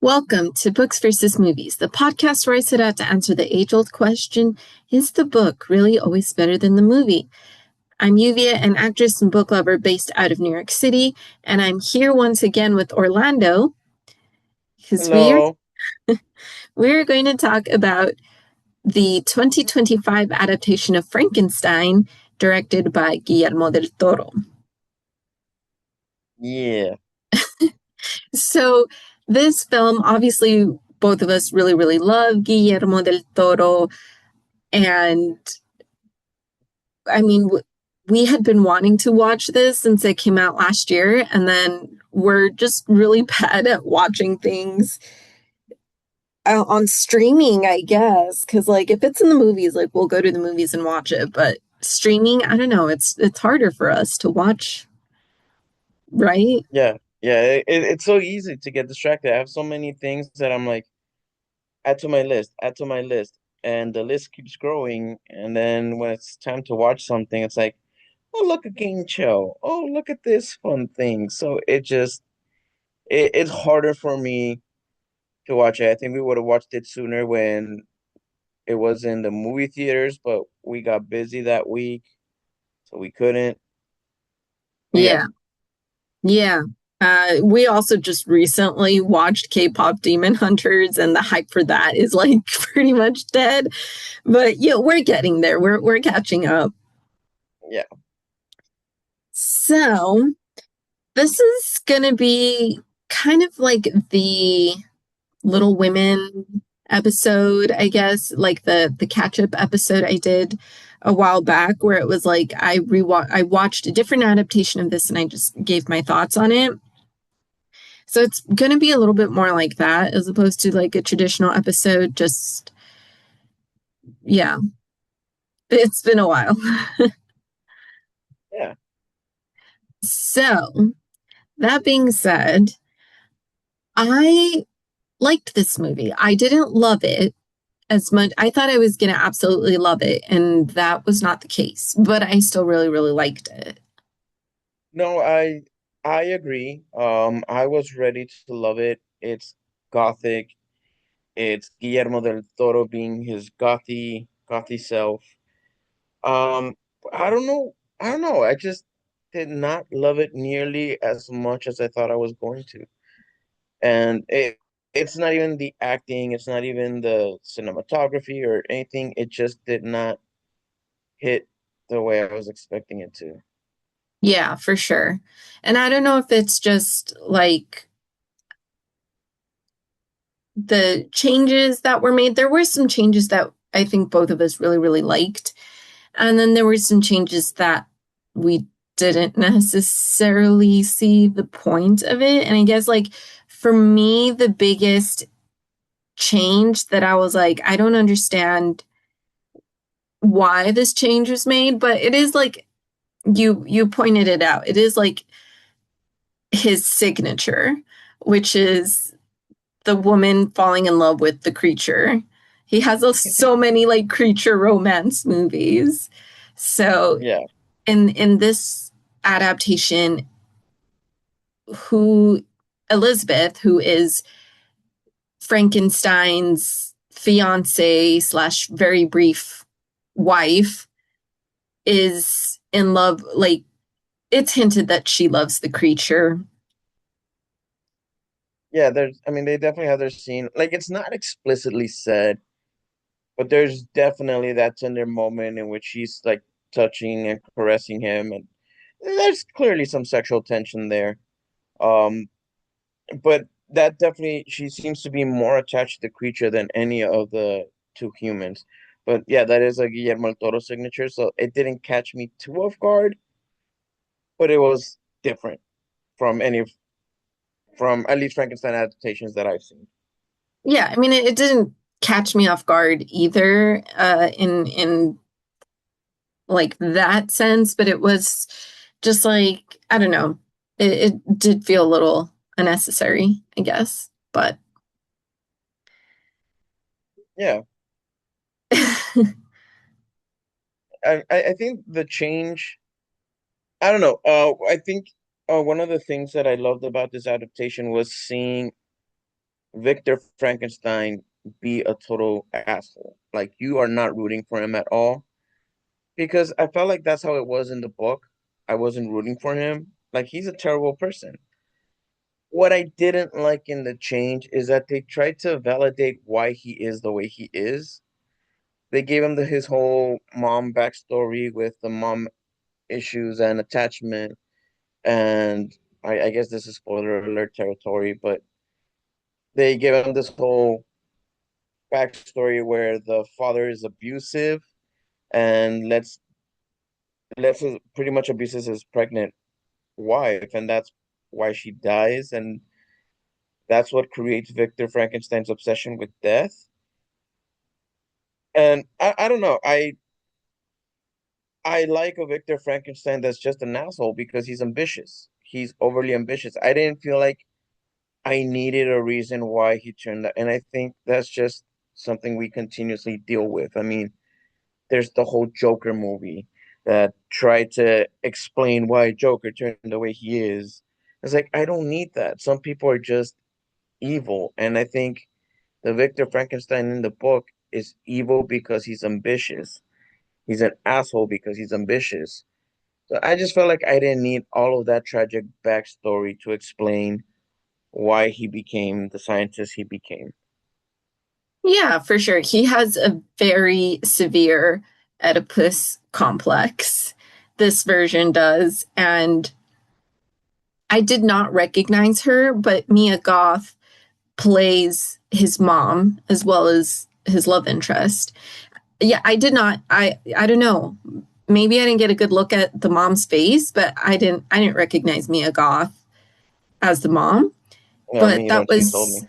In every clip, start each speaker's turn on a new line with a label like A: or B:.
A: Welcome to Books versus Movies, the podcast where I set out to answer the age-old question, is the book really always better than the movie? I'm Yuvia, an actress and book lover based out of New York City, and I'm here once again with Orlando, because
B: Hello.
A: we're going to talk about the 2025 adaptation of Frankenstein, directed by Guillermo del Toro.
B: Yeah.
A: So this film, obviously, both of us really, really love Guillermo del Toro, and I mean, we had been wanting to watch this since it came out last year, and then we're just really bad at watching things on streaming, I guess. Because like, if it's in the movies, like we'll go to the movies and watch it. But streaming, I don't know. It's harder for us to watch, right?
B: Yeah. Yeah. It's so easy to get distracted. I have so many things that I'm like, add to my list, add to my list. And the list keeps growing. And then when it's time to watch something, it's like, oh, look, a game show. Oh, look at this fun thing. So it's harder for me to watch it. I think we would have watched it sooner when it was in the movie theaters, but we got busy that week, so we couldn't. But yeah.
A: Yeah, yeah. We also just recently watched K-pop Demon Hunters, and the hype for that is like pretty much dead. But yeah, we're getting there. We're catching up.
B: Yeah.
A: So this is gonna be kind of like the Little Women episode, I guess, like the catch up episode I did a while back, where it was like I watched a different adaptation of this and I just gave my thoughts on it. So it's gonna be a little bit more like that as opposed to like a traditional episode. Just yeah, it's been a while.
B: Yeah.
A: So that being said, I liked this movie. I didn't love it as much. I thought I was going to absolutely love it, and that was not the case, but I still really, really liked it.
B: No, I agree. I was ready to love it. It's gothic. It's Guillermo del Toro being his gothy self. Um, I don't know. I don't know. I just did not love it nearly as much as I thought I was going to. And it's not even the acting, it's not even the cinematography or anything. It just did not hit the way I was expecting it to.
A: Yeah, for sure. And I don't know if it's just like the changes that were made. There were some changes that I think both of us really, really liked. And then there were some changes that we didn't necessarily see the point of it. And I guess, like, for me, the biggest change that I was like, I don't understand why this change was made, but it is like you pointed it out. It is like his signature, which is the woman falling in love with the creature. He has so many like creature romance movies. So
B: Yeah.
A: in this adaptation, who Elizabeth, who is Frankenstein's fiance slash very brief wife, is in love. Like, it's hinted that she loves the creature.
B: Yeah, I mean, they definitely have their scene. Like, it's not explicitly said, but there's definitely that tender moment in which she's like touching and caressing him, and there's clearly some sexual tension there. Um, but that definitely, she seems to be more attached to the creature than any of the two humans. But yeah, that is a Guillermo del Toro signature, so it didn't catch me too off guard, but it was different from from at least Frankenstein adaptations that I've seen.
A: Yeah, I mean, it didn't catch me off guard either, in like that sense, but it was just like, I don't know. It did feel a little unnecessary, I guess. But
B: Yeah, I think the change. I don't know. I think one of the things that I loved about this adaptation was seeing Victor Frankenstein be a total asshole. Like you are not rooting for him at all because I felt like that's how it was in the book. I wasn't rooting for him. Like he's a terrible person. What I didn't like in the change is that they tried to validate why he is the way he is. They gave him his whole mom backstory with the mom issues and attachment. And I guess this is spoiler alert territory, but they gave him this whole backstory where the father is abusive and let's pretty much abuses his pregnant wife, and that's why she dies, and that's what creates Victor Frankenstein's obsession with death. And I don't know. I like a Victor Frankenstein that's just an asshole because he's ambitious. He's overly ambitious. I didn't feel like I needed a reason why he turned that, and I think that's just something we continuously deal with. I mean, there's the whole Joker movie that tried to explain why Joker turned the way he is. It's like I don't need that. Some people are just evil, and I think the Victor Frankenstein in the book is evil because he's ambitious. He's an asshole because he's ambitious. So I just felt like I didn't need all of that tragic backstory to explain why he became the scientist he became.
A: Yeah, for sure. He has a very severe Oedipus complex. This version does. And I did not recognize her, but Mia Goth plays his mom as well as his love interest. Yeah, I did not I don't know. Maybe I didn't get a good look at the mom's face, but I didn't recognize Mia Goth as the mom.
B: Yeah,
A: But
B: me either
A: that
B: until you told
A: was
B: me.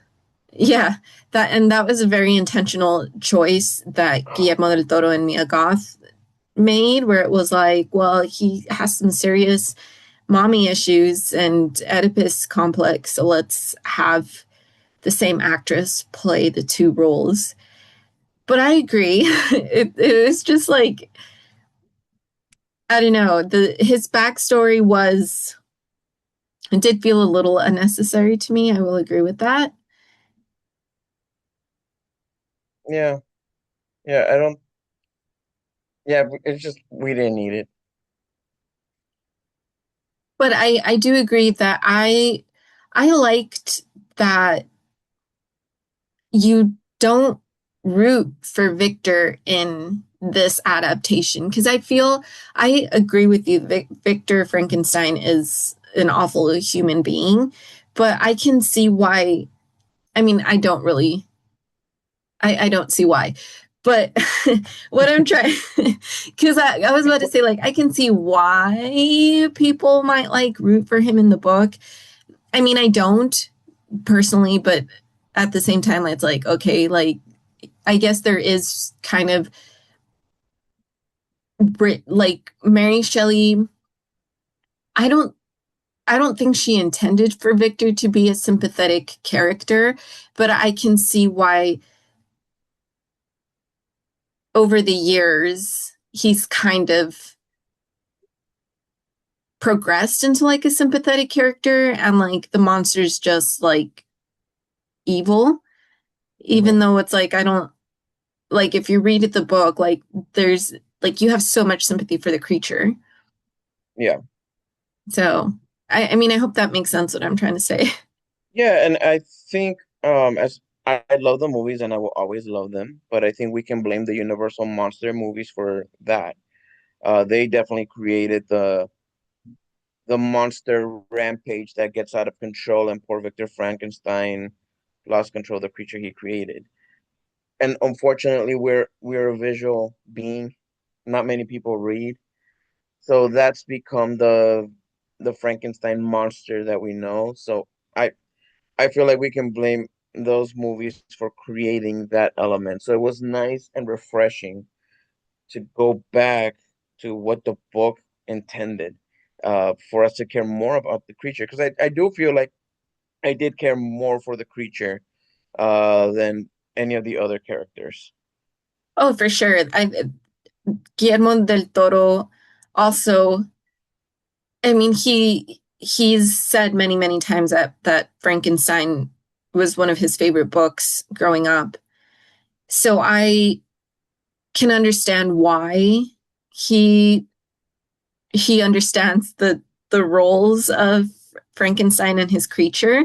A: yeah, that was a very intentional choice that Guillermo del Toro and Mia Goth made, where it was like, well, he has some serious mommy issues and Oedipus complex, so let's have the same actress play the two roles. But I agree. It was just like I don't know. The his backstory was it did feel a little unnecessary to me. I will agree with that.
B: Yeah, yeah, I don't. Yeah, it's just we didn't need it.
A: But I do agree that I liked that you don't root for Victor in this adaptation because I feel I agree with you. Victor Frankenstein is an awful human being, but I can see why. I mean, I don't see why. But what I'm trying, because I was about to say, like, I can see why people might like root for him in the book. I mean, I don't personally, but at the same time, it's like, okay, like, I guess there is kind of like Mary Shelley. I don't I don't think she intended for Victor to be a sympathetic character, but I can see why over the years he's kind of progressed into like a sympathetic character and like the monster's just like evil, even
B: Hmm.
A: though it's like I don't like if you read the book, like there's like you have so much sympathy for the creature.
B: Yeah,
A: So I mean I hope that makes sense what I'm trying to say.
B: yeah, and I think as I love the movies and I will always love them, but I think we can blame the Universal monster movies for that. They definitely created the monster rampage that gets out of control, and poor Victor Frankenstein lost control of the creature he created. And unfortunately, we're a visual being. Not many people read, so that's become the Frankenstein monster that we know. So I feel like we can blame those movies for creating that element. So it was nice and refreshing to go back to what the book intended, for us to care more about the creature. Because I do feel like I did care more for the creature than any of the other characters.
A: Oh, for sure. Guillermo del Toro also I mean he's said many times that Frankenstein was one of his favorite books growing up. So I can understand why he he understands the roles of Frankenstein and his creature.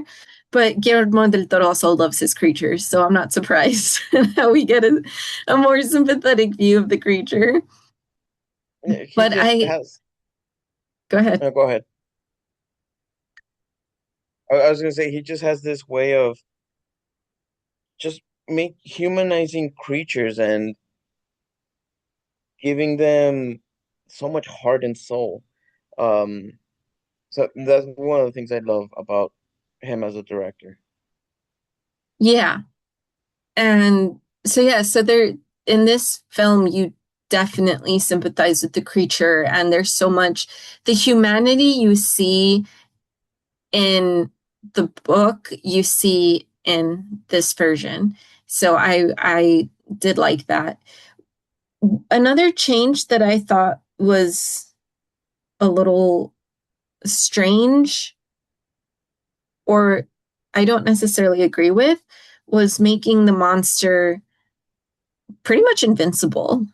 A: But Guillermo del Toro also loves his creatures, so I'm not surprised how we get a more sympathetic view of the creature.
B: He
A: But
B: just
A: I
B: has,
A: go ahead.
B: no, go ahead. I was gonna say he just has this way of just make humanizing creatures and giving them so much heart and soul. Um, so that's one of the things I love about him as a director.
A: Yeah. And so yeah, so there in this film you definitely sympathize with the creature, and there's so much the humanity you see in the book you see in this version. So I did like that. Another change that I thought was a little strange, or I don't necessarily agree with, was making the monster pretty much invincible.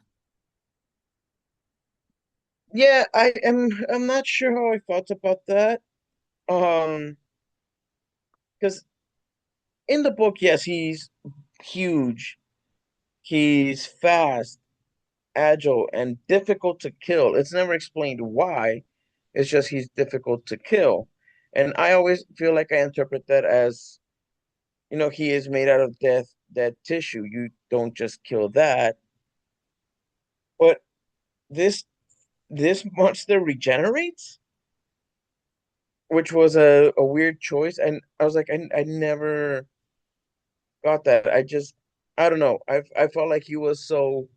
B: Yeah, I'm not sure how I felt about that. Um, because in the book, yes, he's huge, he's fast, agile, and difficult to kill. It's never explained why. It's just he's difficult to kill. And I always feel like I interpret that as, he is made out of dead tissue. You don't just kill that. But this this monster regenerates, which was a weird choice. And I was like, I never got that. I don't know. I felt like he was so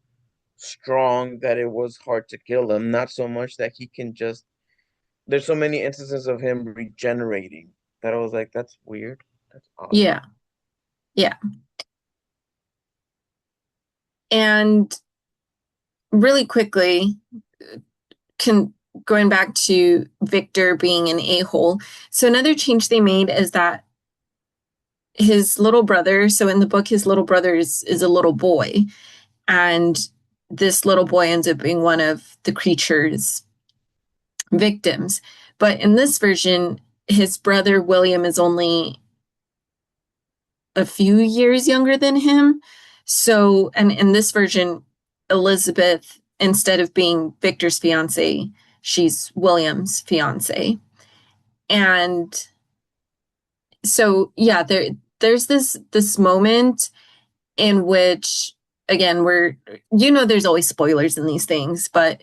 B: strong that it was hard to kill him, not so much that he can just there's so many instances of him regenerating that I was like, that's weird. That's odd.
A: Yeah. Yeah. And really quickly, can going back to Victor being an a-hole. So another change they made is that his little brother, so in the book, his little brother is a little boy, and this little boy ends up being one of the creature's victims. But in this version, his brother William is only a few years younger than him. So, and in this version, Elizabeth, instead of being Victor's fiance, she's William's fiance. And so, yeah, there's this moment in which, again, there's always spoilers in these things, but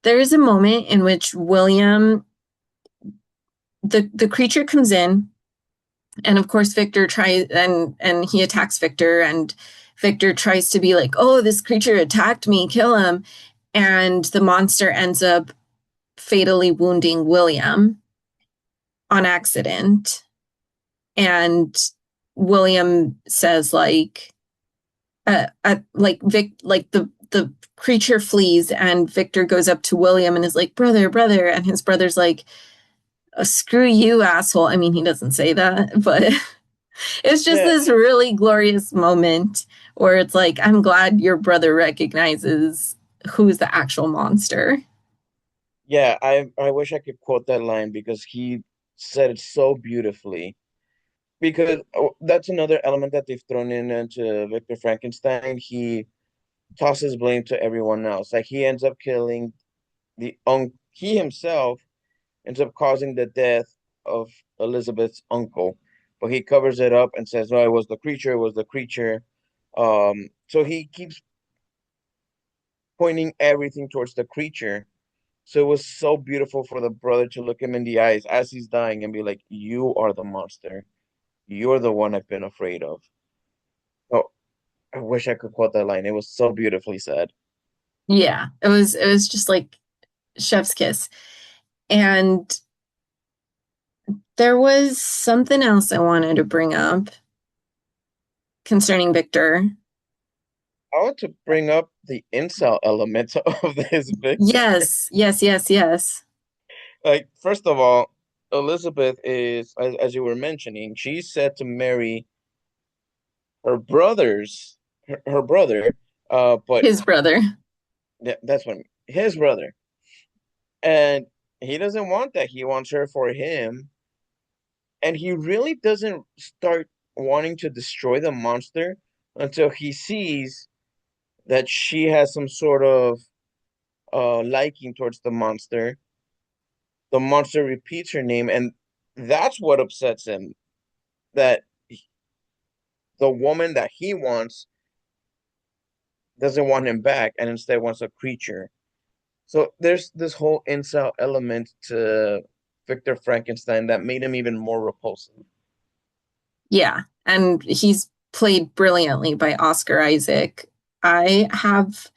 A: there is a moment in which William, the creature comes in, and of course Victor tries and he attacks Victor, and Victor tries to be like, oh, this creature attacked me, kill him. And the monster ends up fatally wounding William on accident. And William says the creature flees, and Victor goes up to William and is like, brother, brother. And his brother's like, screw you, asshole. I mean, he doesn't say that, but it's just
B: Yeah,
A: this really glorious moment where it's like, I'm glad your brother recognizes who's the actual monster.
B: yeah, I wish I could quote that line because he said it so beautifully. Because that's another element that they've thrown in into Victor Frankenstein. He tosses blame to everyone else. Like he ends up killing he himself ends up causing the death of Elizabeth's uncle, but he covers it up and says, "No, it was the creature. It was the creature." So he keeps pointing everything towards the creature. So it was so beautiful for the brother to look him in the eyes as he's dying and be like, "You are the monster. You're the one I've been afraid of." Oh, I wish I could quote that line. It was so beautifully said.
A: Yeah, it was just like chef's kiss. And there was something else I wanted to bring up concerning Victor.
B: I want to bring up the incel element of this Victor.
A: Yes, yes, yes, yes.
B: Like, first of all, Elizabeth is, as you were mentioning, she's said to marry. her brother's her brother, but
A: His brother.
B: that's what I mean, his brother, and he doesn't want that. He wants her for him, and he really doesn't start wanting to destroy the monster until he sees that she has some sort of liking towards the monster. The monster repeats her name, and that's what upsets him. That the woman that he wants doesn't want him back, and instead wants a creature. So there's this whole incel element to Victor Frankenstein that made him even more repulsive.
A: Yeah. And he's played brilliantly by Oscar Isaac. I have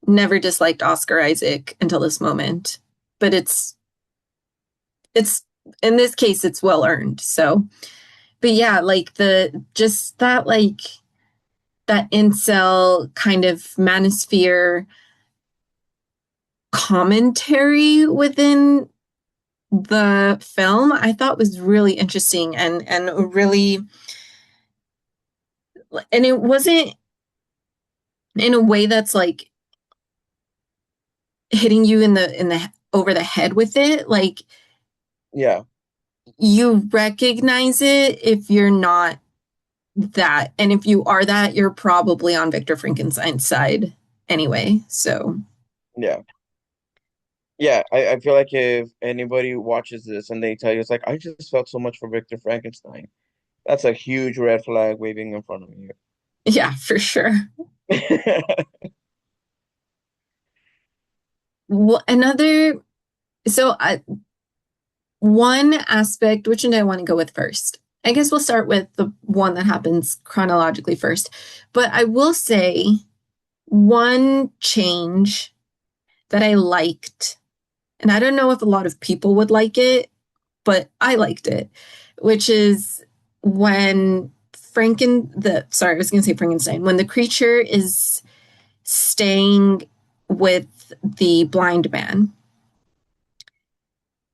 A: never disliked Oscar Isaac until this moment, but it's in this case it's well earned. So, but yeah, like the just that like that incel kind of manosphere commentary within the film I thought was really interesting and really, and it wasn't in a way that's like hitting you in the over the head with it. Like
B: Yeah,
A: you recognize it if you're not that. And if you are that, you're probably on Victor Frankenstein's side anyway. So,
B: yeah, yeah. I feel like if anybody watches this and they tell you it's like I just felt so much for Victor Frankenstein, that's a huge red flag waving in front of you.
A: yeah, for sure. Well, another, so one aspect, which one do I want to go with first? I guess we'll start with the one that happens chronologically first. But I will say one change that I liked, and I don't know if a lot of people would like it, but I liked it, which is when I was going to say Frankenstein, when the creature is staying with the blind man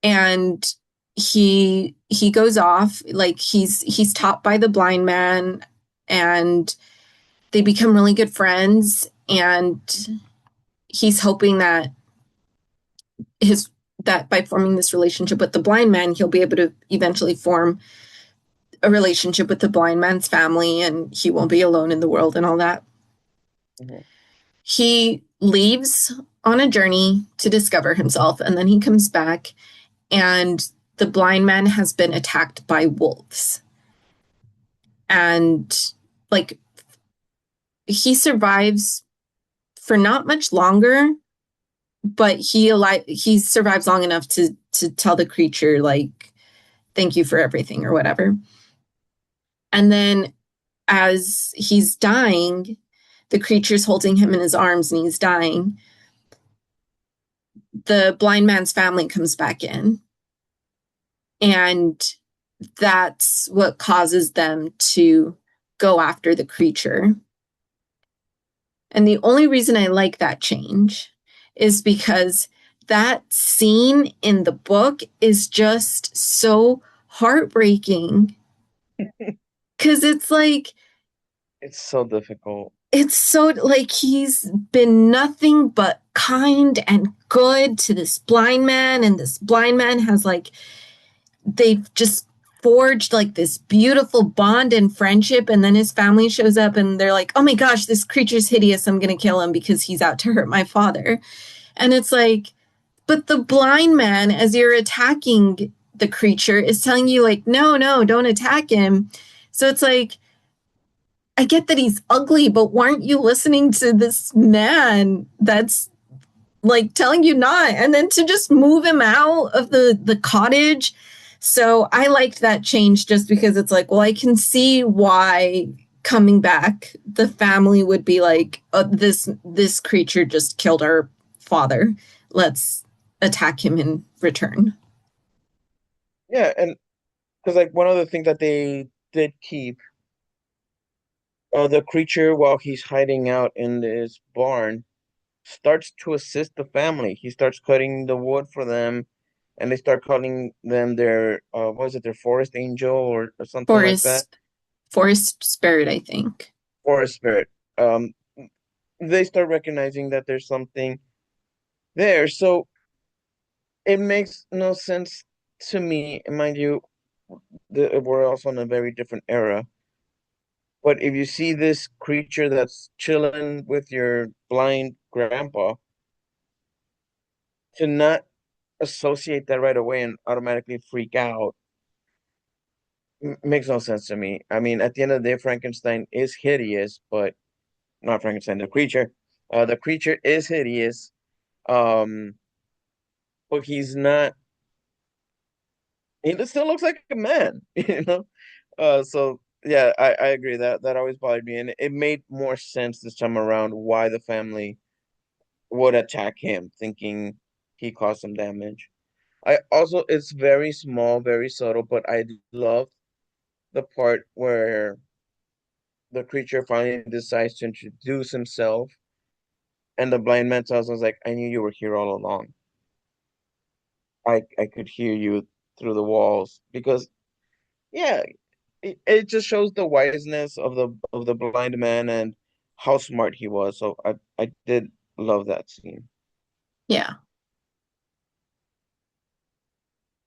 A: and he goes off, like he's taught by the blind man, and they become really good friends, and he's hoping that his that by forming this relationship with the blind man, he'll be able to eventually form a relationship with the blind man's family and he won't be alone in the world and all that.
B: Mhm.
A: He leaves on a journey to discover himself, and then he comes back, and the blind man has been attacked by wolves. And like he survives for not much longer, but he survives long enough to tell the creature like thank you for everything or whatever. And then as he's dying, the creature's holding him in his arms and he's dying. The blind man's family comes back in, and that's what causes them to go after the creature. And the only reason I like that change is because that scene in the book is just so heartbreaking because it's like
B: It's so difficult.
A: it's so like he's been nothing but kind and good to this blind man, and this blind man has like they've just forged like this beautiful bond and friendship, and then his family shows up and they're like, oh my gosh, this creature's hideous, I'm gonna kill him because he's out to hurt my father. And it's like, but the blind man, as you're attacking the creature, is telling you like, no, no, don't attack him. So it's like, I get that he's ugly, but weren't you listening to this man that's like telling you not, and then to just move him out of the cottage. So I liked that change just because it's like, well, I can see why coming back the family would be like, this creature just killed our father, let's attack him in return.
B: Yeah, and because like one of the things that they did keep, the creature while he's hiding out in this barn starts to assist the family. He starts cutting the wood for them, and they start calling them their what is it, their forest angel or something like that.
A: Forest forest spirit, I think.
B: or a spirit. Um, they start recognizing that there's something there. So it makes no sense to me, mind you, we're also in a very different era. But if you see this creature that's chilling with your blind grandpa, to not associate that right away and automatically freak out makes no sense to me. I mean, at the end of the day, Frankenstein is hideous, but not Frankenstein, the creature. The creature is hideous, um, but he's not. He still looks like a man, you know. So yeah, I agree that that always bothered me, and it made more sense this time around why the family would attack him, thinking he caused some damage. I also, it's very small, very subtle, but I love the part where the creature finally decides to introduce himself, and the blind man tells us like, "I knew you were here all along. I could hear you through the walls." Because yeah, it just shows the wiseness of the blind man and how smart he was. So I did love that scene.
A: Yeah.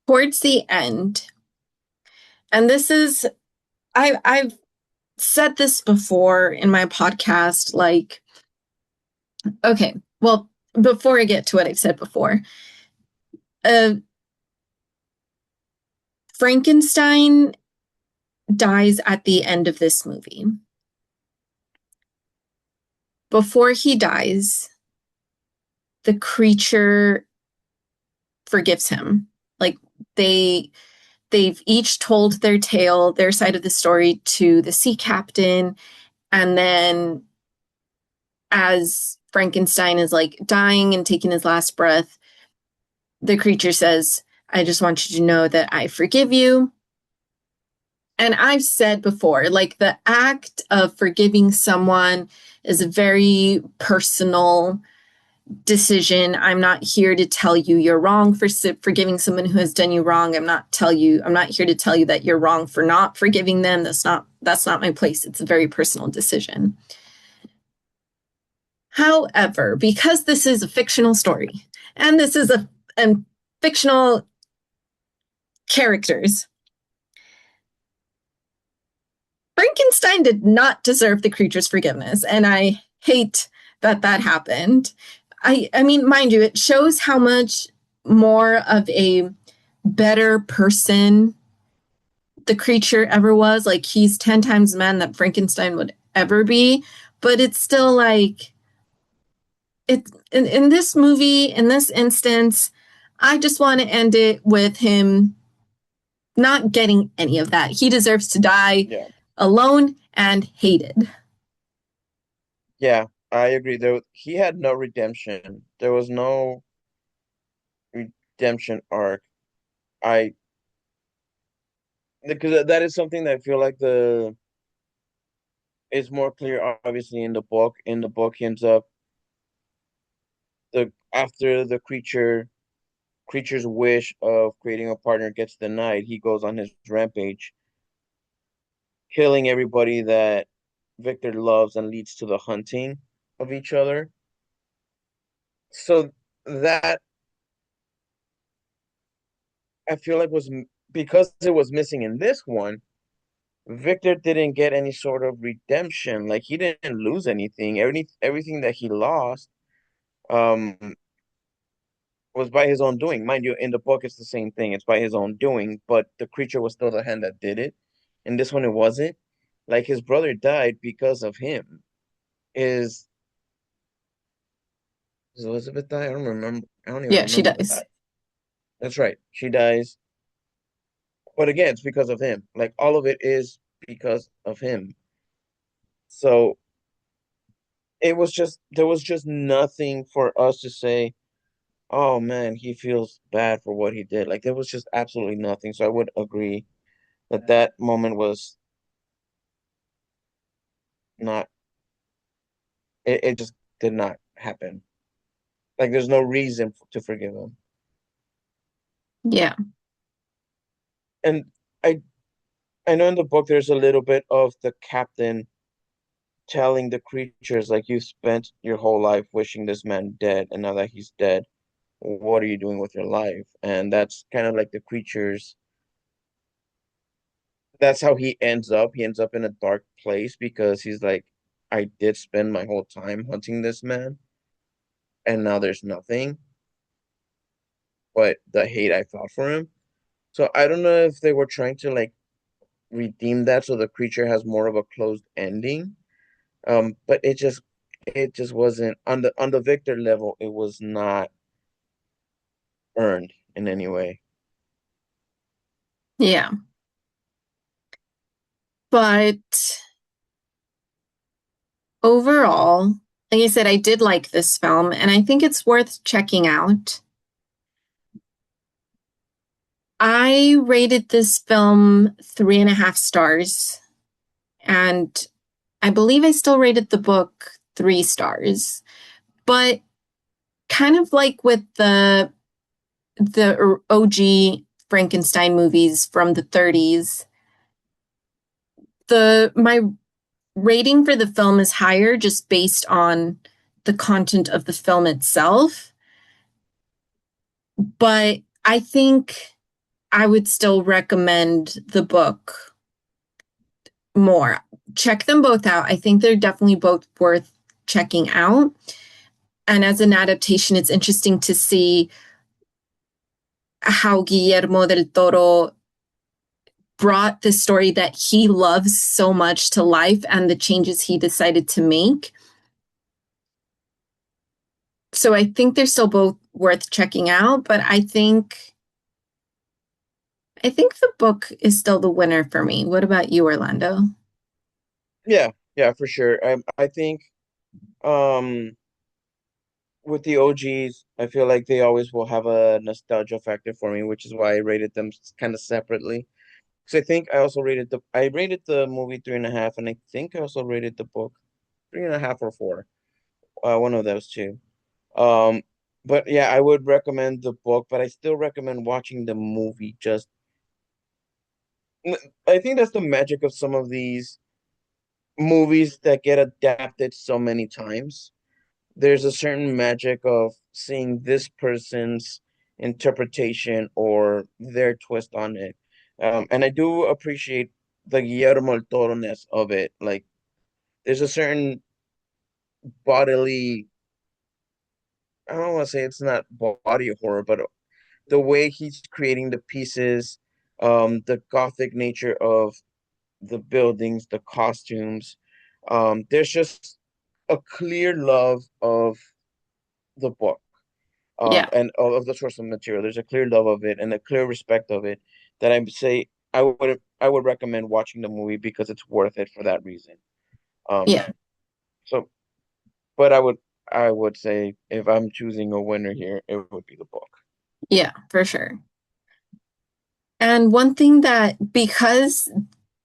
A: Towards the end, and this is I've said this before in my podcast, like, okay, well, before I get to what I've said before, uh, Frankenstein dies at the end of this movie. Before he dies, the creature forgives him. Like they they've each told their tale, their side of the story to the sea captain, and then as Frankenstein is like dying and taking his last breath, the creature says, "I just want you to know that I forgive you." And I've said before, like the act of forgiving someone is a very personal decision. I'm not here to tell you you're wrong for forgiving someone who has done you wrong. I'm not here to tell you that you're wrong for not forgiving them. That's not my place. It's a very personal decision. However, because this is a fictional story and this is a and fictional characters, Frankenstein did not deserve the creature's forgiveness, and I hate that that happened. I mean, mind you, it shows how much more of a better person the creature ever was. Like he's 10 times the man that Frankenstein would ever be, but it's still like it in this movie, in this instance, I just want to end it with him not getting any of that. He deserves to die
B: Yeah,
A: alone and hated.
B: yeah, I agree. He had no redemption. There was no redemption arc. I Because that is something that I feel like the is more clear, obviously, in the book. In the book, he ends up the after the creature's wish of creating a partner gets denied, he goes on his rampage, killing everybody that Victor loves and leads to the hunting of each other. So that I feel like was because it was missing in this one. Victor didn't get any sort of redemption. Like he didn't lose anything. Everything that he lost um was by his own doing. Mind you, in the book it's the same thing. It's by his own doing, but the creature was still the hand that did it. In this one it wasn't. Like his brother died because of him. Is Does Elizabeth die? I don't remember. I don't even
A: Yeah, she
B: remember the
A: does.
B: die. That's right. She dies. But again, it's because of him. Like all of it is because of him. So it was just there was just nothing for us to say, oh man, he feels bad for what he did. Like there was just absolutely nothing. So I would agree that that moment was not it just did not happen. Like there's no reason to forgive him.
A: Yeah.
B: And I I know in the book there's a little bit of the captain telling the creatures like you spent your whole life wishing this man dead, and now that he's dead, what are you doing with your life? And that's kind of like the creatures. That's how he ends up. He ends up in a dark place because he's like, I did spend my whole time hunting this man, and now there's nothing but the hate I felt for him. So I don't know if they were trying to like redeem that so the creature has more of a closed ending. But it just wasn't on the Victor level, it was not earned in any way.
A: Yeah. But overall, like I said, I did like this film and I think it's worth checking out. I rated this film 3.5 stars, and I believe I still rated the book 3 stars. But kind of like with the OG Frankenstein movies from the 30s, the my rating for the film is higher just based on the content of the film itself. But I think I would still recommend the book more. Check them both out. I think they're definitely both worth checking out. And as an adaptation, it's interesting to see how Guillermo del Toro brought the story that he loves so much to life and the changes he decided to make. So I think they're still both worth checking out, but I think the book is still the winner for me. What about you, Orlando?
B: Yeah, yeah, for sure. I think um with the OGs, I feel like they always will have a nostalgia factor for me, which is why I rated them kind of separately. Because I rated the movie 3.5, and I think I also rated the book 3.5 or 4. One of those two. Um, but yeah, I would recommend the book, but I still recommend watching the movie. I think that's the magic of some of these movies that get adapted so many times. There's a certain magic of seeing this person's interpretation or their twist on it. And I do appreciate the Guillermo del Toro-ness of it. Like, there's a certain bodily, I don't want to say it's not body horror, but the way he's creating the pieces, the gothic nature of the buildings, the costumes. There's just a clear love of the book,
A: Yeah,
B: and of the source of material. There's a clear love of it and a clear respect of it that I would say I would recommend watching the movie because it's worth it for that reason. Um,
A: yeah,
B: so, but I would say if I'm choosing a winner here, it would be the book.
A: yeah, for sure. And one thing that, because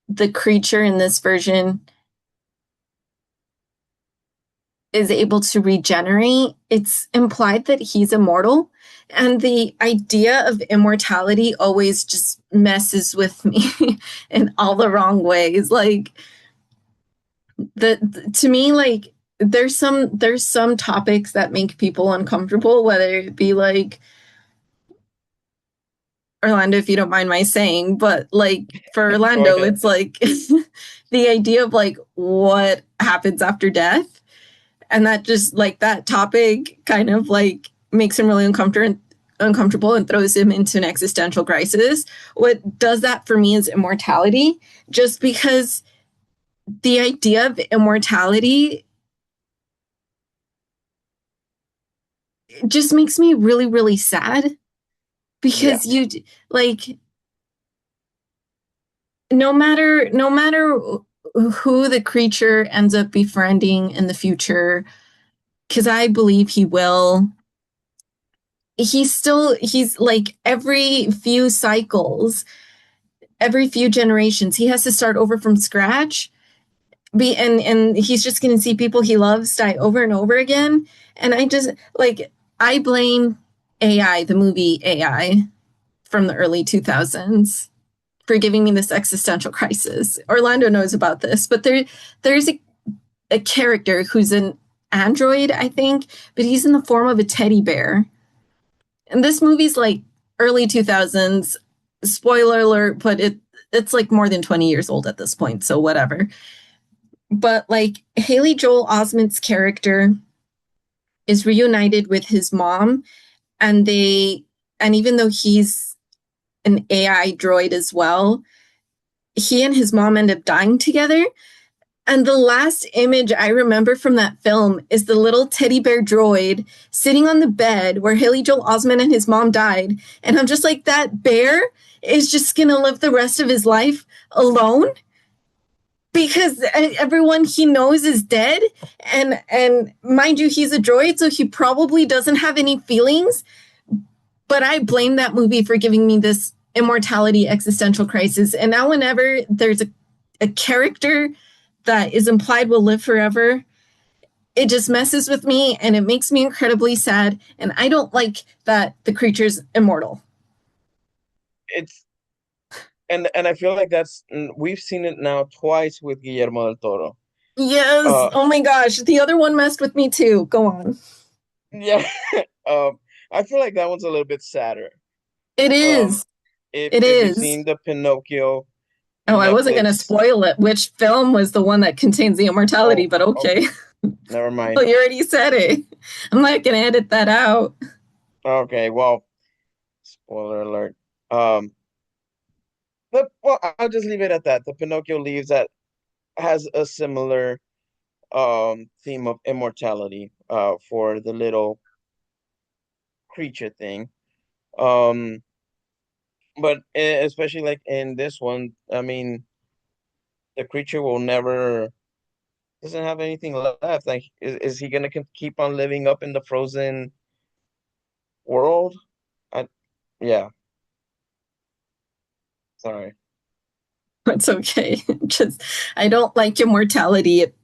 A: the creature in this version is able to regenerate, it's implied that he's immortal. And the idea of immortality always just messes with me in all the wrong ways. Like to me, like there's some topics that make people uncomfortable, whether it be like Orlando, if you don't mind my saying, but like for
B: Go
A: Orlando,
B: ahead.
A: it's like the idea of like what happens after death. And that just like that topic kind of like makes him really uncomfortable and throws him into an existential crisis. What does that for me is immortality, just because the idea of immortality just makes me really, really sad
B: Yeah,
A: because you like no matter who the creature ends up befriending in the future, because I believe he will, he's like every few cycles, every few generations, he has to start over from scratch. And he's just going to see people he loves die over and over again. And I just like I blame AI, the movie AI from the early 2000s, for giving me this existential crisis. Orlando knows about this, but there's a a character who's an android, I think, but he's in the form of a teddy bear. And this movie's like early 2000s. Spoiler alert, but it's like more than 20 years old at this point, so whatever. But like Haley Joel Osment's character is reunited with his mom, and even though he's an AI droid as well, he and his mom end up dying together. And the last image I remember from that film is the little teddy bear droid sitting on the bed where Haley Joel Osment and his mom died. And I'm just like, that bear is just going to live the rest of his life alone because everyone he knows is dead. And mind you, he's a droid, so he probably doesn't have any feelings. But I blame that movie for giving me this immortality existential crisis. And now, whenever there's a character that is implied will live forever, it just messes with me and it makes me incredibly sad. And I don't like that the creature's immortal.
B: It's and I feel like we've seen it now twice with Guillermo del Toro.
A: Yes.
B: Uh,
A: Oh my gosh. The other one messed with me too. Go on.
B: yeah. Um, I feel like that one's a little bit sadder.
A: It
B: Um,
A: is.
B: if
A: It
B: if you've
A: is.
B: seen the Pinocchio
A: Oh, I wasn't going to
B: Netflix.
A: spoil it. Which film was the one that contains the immortality,
B: Oh,
A: but okay.
B: okay, never mind.
A: Well, you already said it. I'm not going to edit that out.
B: Okay, well, spoiler alert. Um, but well, I'll just leave it at that. The Pinocchio leaves that has a similar theme of immortality for the little creature thing. Um, but especially like in this one, I mean, the creature will never doesn't have anything left. Like, is he gonna keep on living up in the frozen world? I, yeah, sorry.
A: It's okay. Just, I don't like immortality. It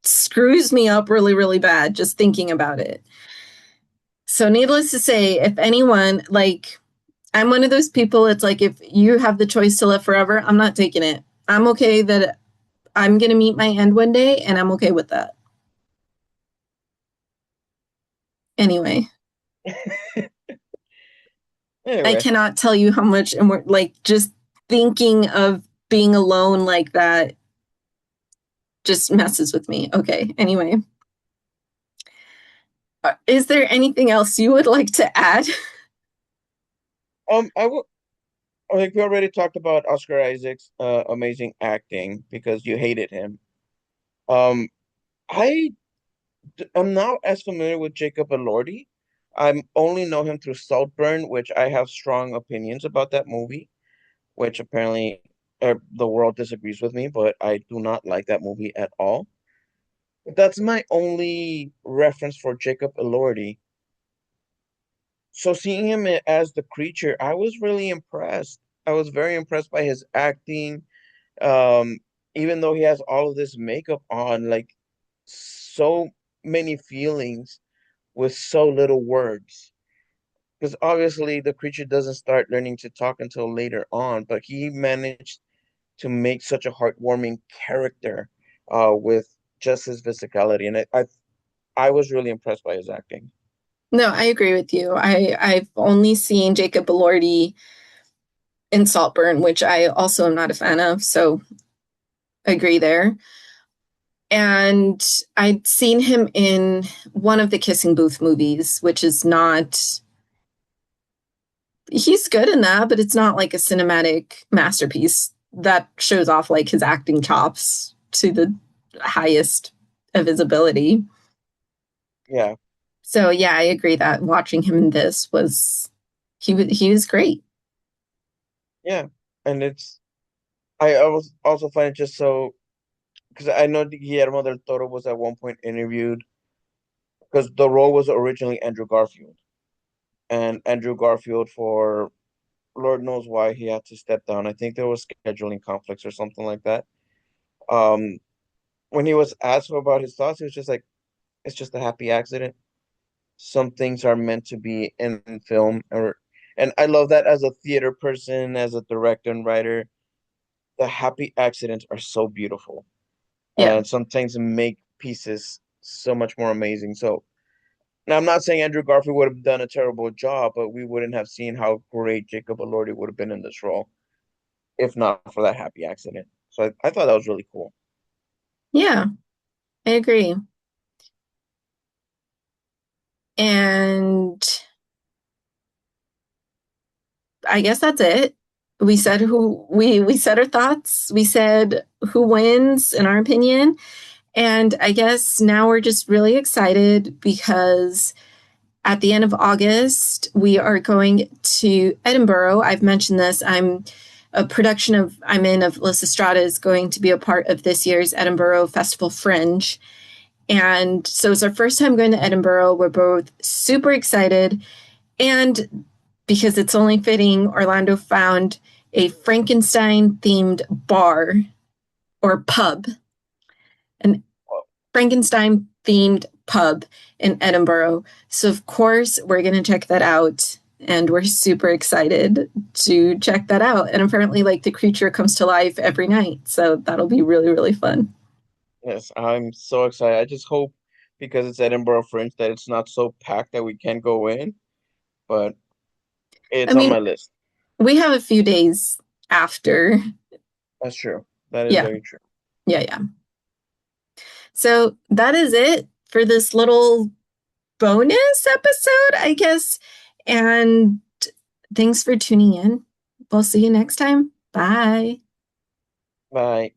A: screws me up really, really bad just thinking about it. So, needless to say, if anyone, like, I'm one of those people, it's like if you have the choice to live forever, I'm not taking it. I'm okay that I'm going to meet my end one day, and I'm okay with that. Anyway, I
B: Anyway,
A: cannot tell you how much, and we're like, just thinking of being alone like that just messes with me. Okay, anyway. Is there anything else you would like to add?
B: I will. Like we already talked about Oscar Isaac's amazing acting because you hated him. Um, I am not as familiar with Jacob Elordi. I only know him through Saltburn, which I have strong opinions about that movie, which apparently the world disagrees with me, but I do not like that movie at all. That's my only reference for Jacob Elordi. So seeing him as the creature, I was really impressed. I was very impressed by his acting. Um, Even though he has all of this makeup on, like so many feelings with so little words. Because obviously the creature doesn't start learning to talk until later on, but he managed to make such a heartwarming character with just his physicality. And I was really impressed by his acting.
A: No, I agree with you. I've only seen Jacob Elordi in Saltburn, which I also am not a fan of, so agree there. And I'd seen him in one of the Kissing Booth movies, which is not, he's good in that, but it's not like a cinematic masterpiece that shows off like his acting chops to the highest of his ability.
B: Yeah,
A: So yeah, I agree that watching him in this was he was great.
B: yeah. And I was also find it just so because I know Guillermo del Toro was at one point interviewed because the role was originally Andrew Garfield. And Andrew Garfield, for Lord knows why, he had to step down. I think there was scheduling conflicts or something like that. Um, when he was asked about his thoughts, he was just like, "It's just a happy accident. Some things are meant to be in film." And I love that as a theater person, as a director and writer. The happy accidents are so beautiful.
A: Yeah.
B: and some things make pieces so much more amazing. So now I'm not saying Andrew Garfield would have done a terrible job, but we wouldn't have seen how great Jacob Elordi would have been in this role if not for that happy accident. So I thought that was really cool.
A: Yeah, I agree. And I guess that's it. We said who we said our thoughts. We said who wins in our opinion. And I guess now we're just really excited because at the end of August, we are going to Edinburgh. I've mentioned this. I'm in of Lysistrata is going to be a part of this year's Edinburgh Festival Fringe. And so it's our first time going to Edinburgh. We're both super excited. And because it's only fitting, Orlando found a Frankenstein themed bar or pub, an Frankenstein themed pub in Edinburgh. So, of course, we're going to check that out. And we're super excited to check that out. And apparently, like the creature comes to life every night. So, that'll be really, really fun.
B: Yes, I'm so excited. I just hope because it's Edinburgh Fringe that it's not so packed that we can't go in, but
A: I
B: it's on my
A: mean,
B: list.
A: we have a few days after.
B: That's true. That is
A: Yeah,
B: very true.
A: yeah, yeah. So, that is it for this little bonus episode, I guess. And thanks for tuning in. We'll see you next time. Bye.
B: Bye.